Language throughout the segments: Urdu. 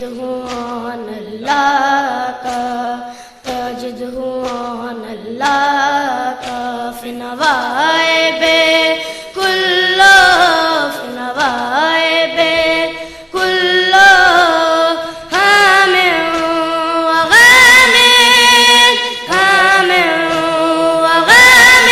ہوں اللہ کا تاجد ہوں اللہ کا فنوائے بے کلو فنوائے بے کلو ہام وغام ہام وغام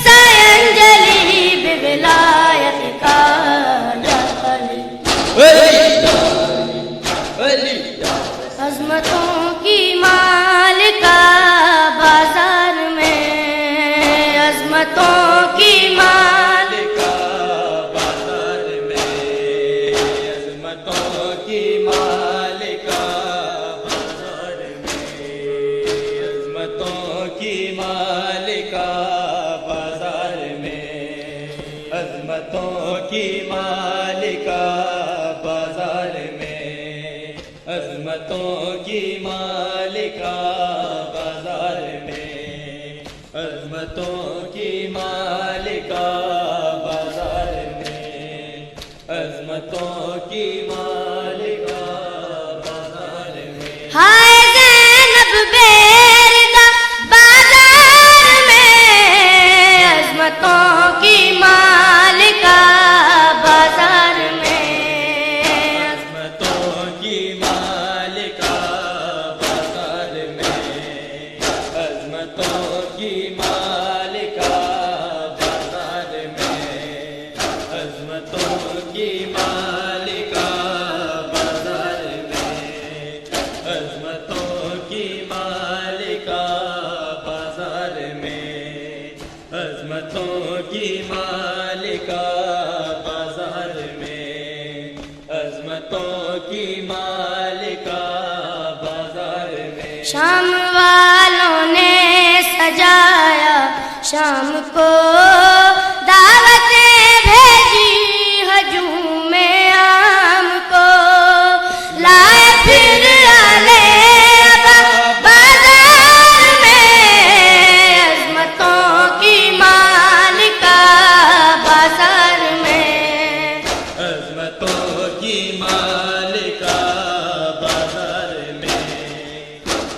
سینجلی بولایت کا عظمتوں کی مالکہ بازار میں عظمتوں کی مالکہ بازار میں عظمتوں کی مالکہ بازار میں عظمتوں کی مالکہ بازار میں عظمتوں کی مالکہ بازار میں عظمتوں کی مالکہ بازار میں عظمتوں کی مالکہ بازار میں عظمتوں کی مالکہ بازار میں ہائے زینب بیردہ بازار میں عظمتوں کی مالکہ بازار میں عظمتوں کی مالکہ بازار میں عظمتوں کی مالکہ بازار میں شام والوں نے سجایا شام کو دعوتیں بھیجی ہجوم عام کو لائے پھر آلے ابا بازار میں عظمتوں کی مالکہ بازار میں عظمتوں کی مالکہ بازار میں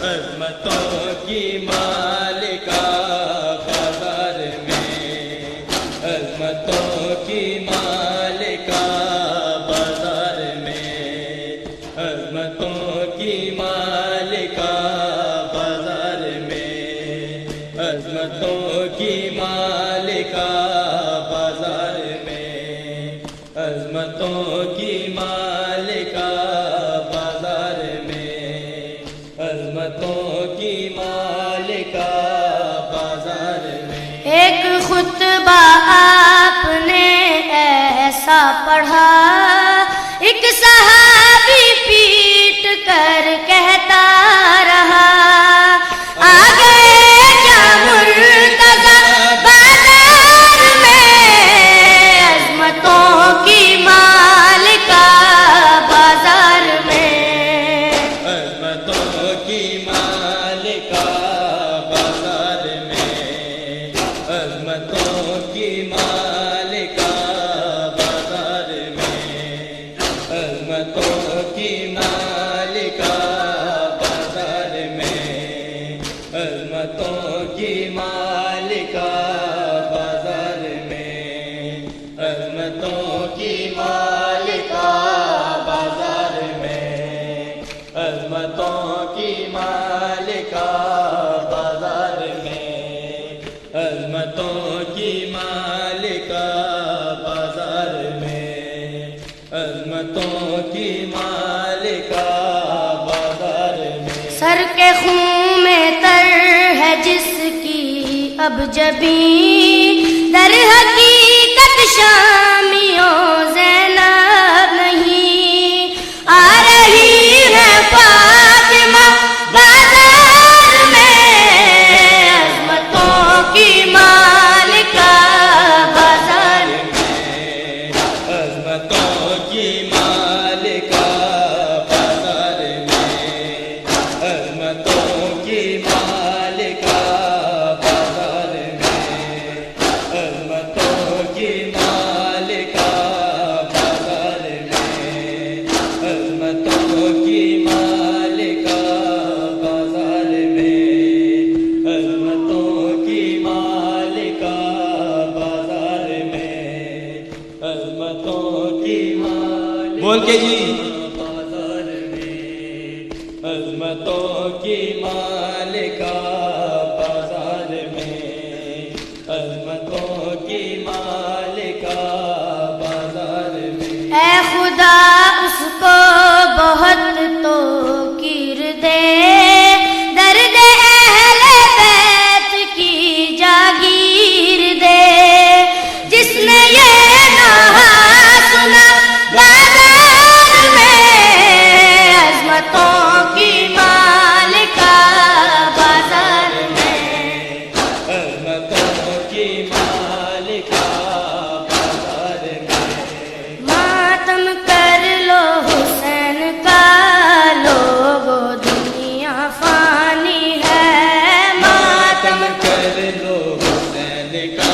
عظمتوں کی مالکہ بازار میں عظمتوں کی مالکہ بازار میں عظمتوں کی مالکہ بازار میں عظمتوں کی مالکہ بازار میں عظمتوں کی مالکہ بازار میں عظمتوں کی مالکہ بازار میں ایک خطبہ آپ نے ایسا پڑھا ایک صحابی پیٹ کر کہتا رہا آگے کیا مرتضی بازار میں عظمتوں کی مالکہ بازار میں عظمتوں کی مالکہ بازار میں عظمتوں کی مالکہ بازار میں عظمتوں کی مالکہ بازار میں عظمتوں کی مالکہ بازار میں عظمتوں کی مالکہ بازار میں عظمتوں کی مالکہ بازار میں عظمتوں کی مالکہ بازار میں عظمتوں کی مالکہ بازار میں سر کے خون میں تر ہے جس کی اب جبیں در حقیقت شامیوں زینب نہیں آ رہی ہے فاطمہ بازار میں عظمتوں کی مالکہ بازار میں عظمتوں کی مالکہ بازار میں عظمتوں کی مالکہ بازار میں عظمتوں کی مالکہ عظمتوں کی مالکہ بازار میں، عظمتوں کی مالکہ بازار میں، اے خدا اس کو بہت تو کیر دے، درد اہل بیت کی جاگیر دے، جس نے یہ نہا سنا بازار میں، عظمتوں کی مالکہ بازار میں، عظمتوں کی مالکہ بازار میں، ماتم کر لو حسین کا لوگو دنیا فانی ہے، ماتم ماتم کر لو حسین کا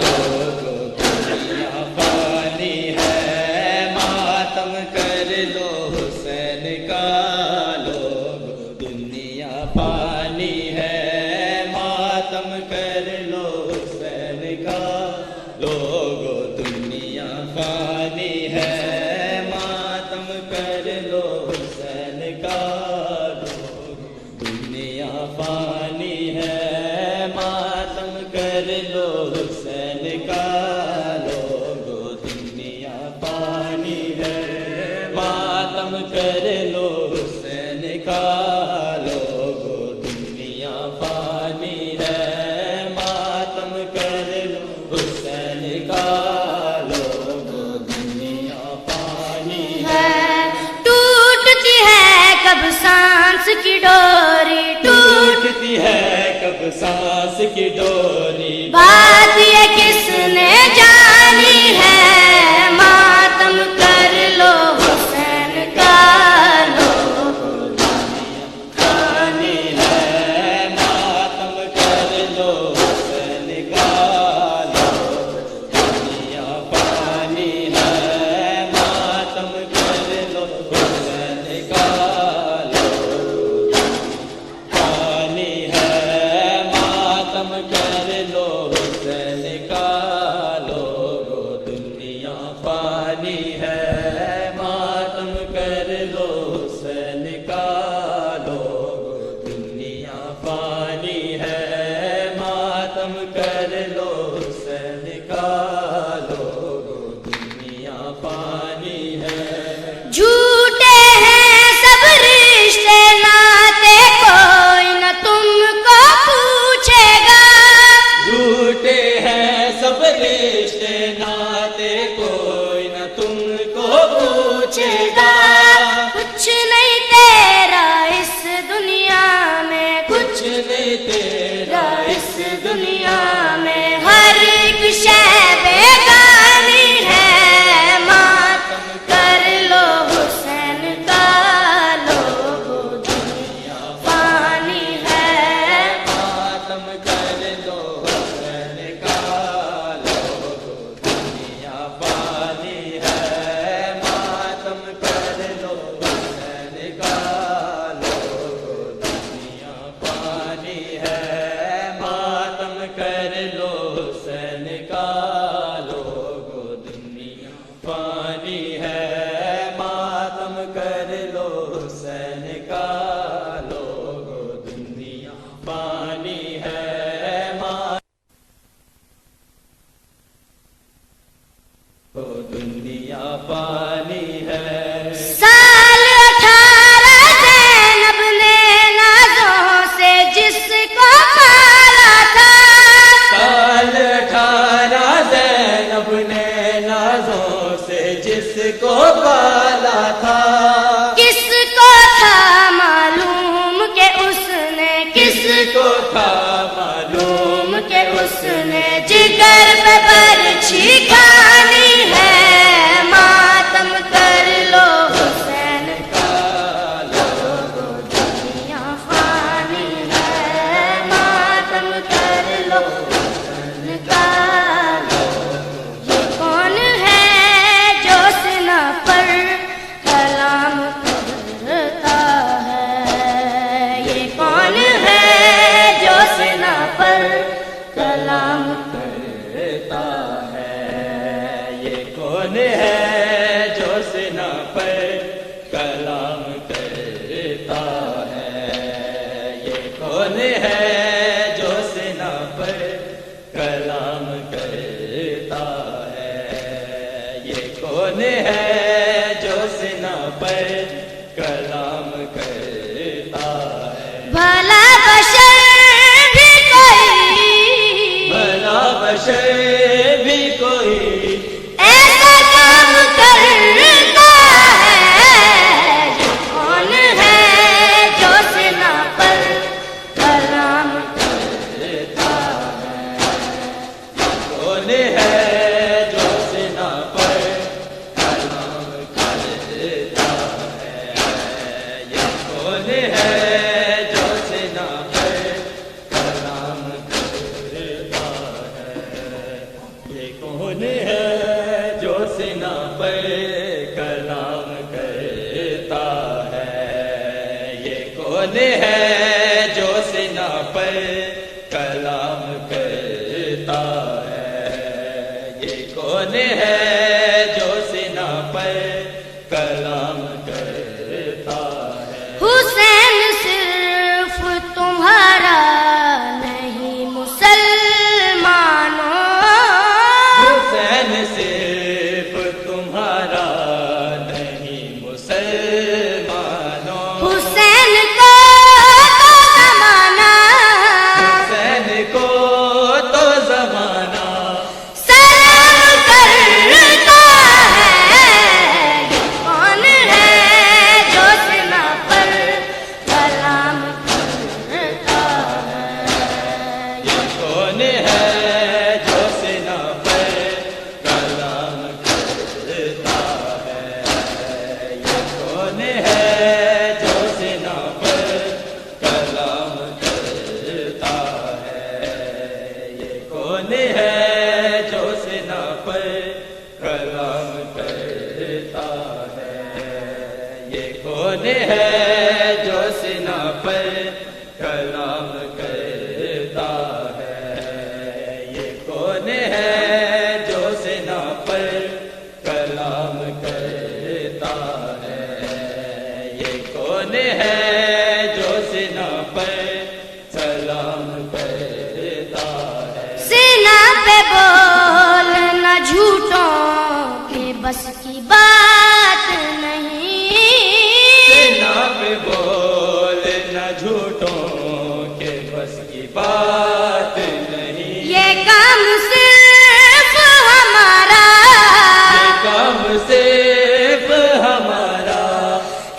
لوگو دنیا فانی ہے، ماتم کر لو حسین کا لوگو دنیا فانی ہے، ماتم کر لو حسین کا لوگو دنیا فانی ہے، ماتم کر لو حسین کا لوگو دنیا فانی ہے، ماتم کر لو حسین کا لوگو دنیا فانی ہے، ماتم کر لو حسین کا لوگو دنیا فانی ہے، ماتم کر لو حسین کا لوگو دنیا فانی ہے، ہے، ٹوٹتی ہے کب سانس کی ڈوری، ٹوٹتی ہے کب سانس کی ڈوری، بات یہ کس نے جانی ہے، ماتم کر لو حسین کا لوگو فانی ہے، ماتم کر لو حسین کا لوگو دنیا فانی ہے، ماتم کر لو حسین کا لوگو فانی ہے، ماتم کر لو حسین کا لوگو دنیا فانی ہے، ماتم کر لو حسین کا لوگو دنیا فانی ہے، ماتم کر لو حسین کا لوگو دنیا فانی ہے، جھوٹے ہیں سب رشتے ناتے، کوئی نہ تم کو پوچھے گا، جھوٹے ہیں سب رشتے ناتے، کوئی نہ تم کو پوچھے گا، کچھ نہیں تیرا اس دنیا میں، کچھ نہیں تیرا اس دنیا میں، ہر ایک شے بیگانی ہے، ماتم کر لو حسین کا لوگو دنیا فانی ہے، ماتم کر لو حسین کا لوگو دنیا فانی ہے، ماتم کر لو حسین کا لوگو دنیا فانی ہے، ماتم کر لو حسین کا لوگو دنیا فانی ہے، ماتم کر لو حسین کا لوگو دنیا فانی ہے، دنیا فانی ہے، سال 18 زینب نے نازوں سے جس کو پالا تھا، سال 18 زینب نے نازوں سے جس کو پالا تھا، کس کو تھا معلوم کہ اس نے، کس کو تھا معلوم کہ اس نے جگر پہ برچھی کھانی ہے، ماتم کر لو حسین کا لوگو دنیا فانی ہے، ماتم کر لو حسین کا لوگو، یہ کون ہے جو سنا پر کلام کرتا ہے، یہ کون ہے جو سنا پر کلام کرتا ہے، یہ کون ہے جو سنا پر کلام کرتا ہے، ہے جو سنا پر کلام کرتا ہے؟ یہ کون ہے جو سنا پر کلام کرتا ہے؟ بھلا بشر بھی کوئی، بھلا بشر بھی کوئی ایسا کام کرتا ہے؟ یہ کون ہے جو سنا پر کلام کرتا ہے؟ کون ہے جو سنا پر کلام کرتا ہے؟ یہ کون ہے جو سنا پر کلام کرتا ہے؟ یہ کون ہے جو سنا پر کلام کرتا ہے؟ یہ کون ہے جو سنا پر کلام کرتا ہے؟ یہ کون ہے جو سنا پر کلام کرتا ہے؟ حسین صرف تمہارا نہیں مسلمانوں، حسین صرف تمہارا نہیں مسلمانوں، حسین کو تو زمانہ حسین کو تو زمانہ سلام کرتا ہے۔ یہ کون ہے جو سنا پر کلام کرتا ہے؟ یہ کون ہے جو سنا پر کلام کرتا ہے؟ یہ کون ہے جو سنا پر کلام کرتا ہے؟ یہ کون ہے جو سنا پر کلام کرتا ہے؟ یہ کون ہے جو سنا پر کلام کرتا ہے؟ یہ کون ہے جو سنا پر کلام کرتا ہے؟ یہ کون ہے جو سنا پر سلام کرتا ہے؟ سینا پہ بولنا جھوٹوں کے بس کی بات نہیں، سینا پہ بولنا جھوٹوں کے بس کی بات نہیں، یہ کام صرف ہمارا یہ کام صرف ہمارا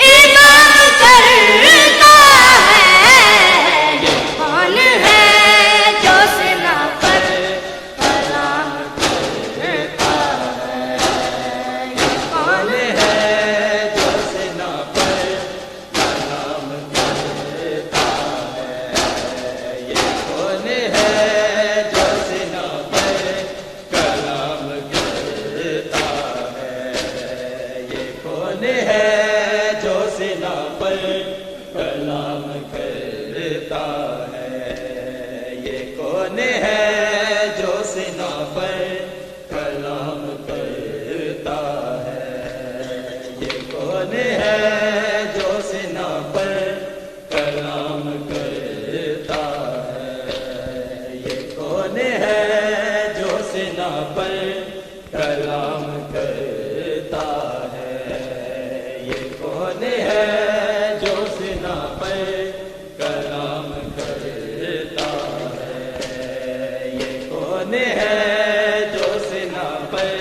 امام کرتا ہے۔ یہ کون ہے جو سنا پر کلام کرتا ہے؟ یہ کون ہے جو سنا پر کلام کرتا ہے؟ یہ کون ہے جو سنا پر کلام کرتا ہے؟ یہ کون ہے جو سنا پر کلام کرتا ہے؟ یہ کون ہے جو سنا پر کلام کرتا ہے؟ یہ کون ہے جو سنا پر کلام کرتا ہے؟ یہ کون ہے جو سنا پر کلام کرتا ہے؟ یہ کون ہے جو سنا پر کلام کرتا ہے؟ یہ کون ہے جو سنا پر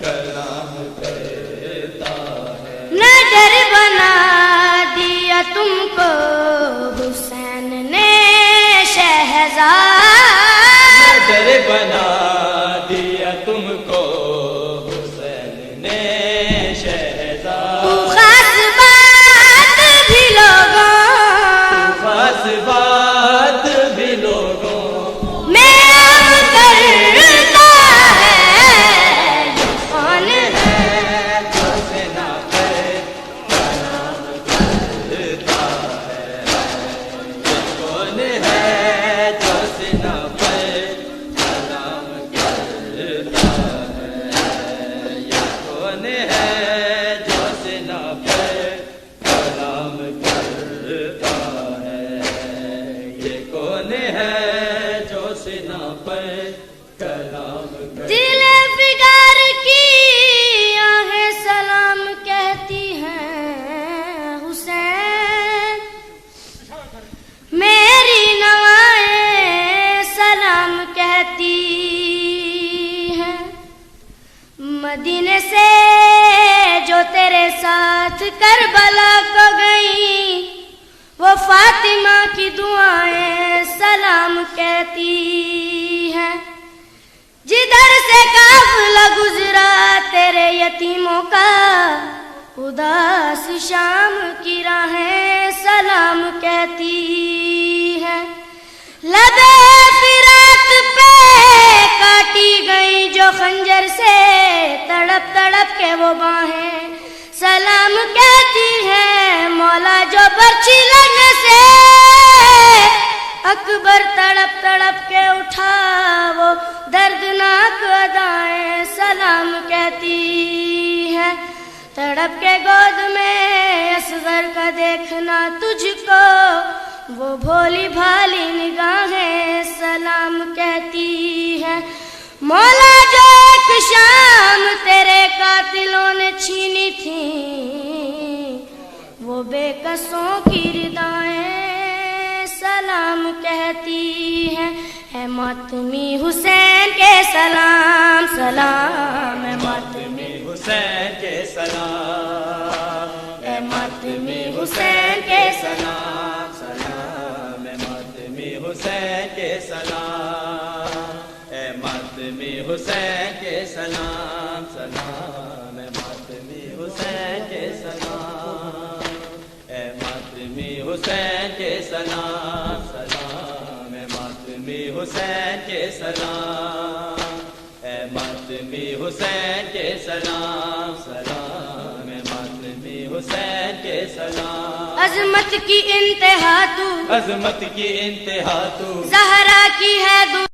کلام کرتا ہے؟ نڈر بنا دیا تم کو حسین نے شہزاد، نڈر بنا دیا تم کو حسین نے شہزاد، خاص بات بھی لوگوں خاص بات بھی لوگوں میں عام کرتا ہے۔ یہ کون ہے جو سنا پر کلام کرتا ہے؟ یہ کون ہے جو سنا پر کلام کرتا ہے؟ یہ کون ہے جو سنا پر کلام کرتا ہے؟ یہ کون کو گئی وہ فاطمہ کی دعائیں سلام کہتی ہیں. جدھر سے قافلہ گزرا تیرے یتیموں کا اداس شام کی راہیں سلام کہتی ہیں. لبے فراق پہ کاٹی گئی جو خنجر سے تڑپ تڑپ کے وہ باہیں سلام کہتی ہیں. مولا جو برچھی لگنے سے اکبر تڑپ تڑپ کے اٹھا وہ دردناک ادائیں سلام کہتی ہیں. تڑپ کے گود میں اصغر کا دیکھنا تجھ کو وہ بھولی بھالی نگاہیں سلام کہتی ہیں. مولا جو ایک شام تیرے قاتلوں نے چھینی تھی وہ بے کسوں کی ردائیں سلام کہتی ہیں. اے ماتمی حسین کے سلام سلام، اے ماتمی حسین کے سلام، اے ماتمی حسین کے سلام سلام، اے ماتمی حسین کے سلام، اے ماتمی حسین کے سلام سلام، اے ماتمی حسین کے سلام، اے ماتمی حسین کے سلام سلام، اے ماتمی حسین کے سلام، اے ماتمی حسین کے سلام سلام، اے ماتمی حسین کے سلام. عظمت کی انتہا تو، عظمت کی انتہا تو زہرا کی ہے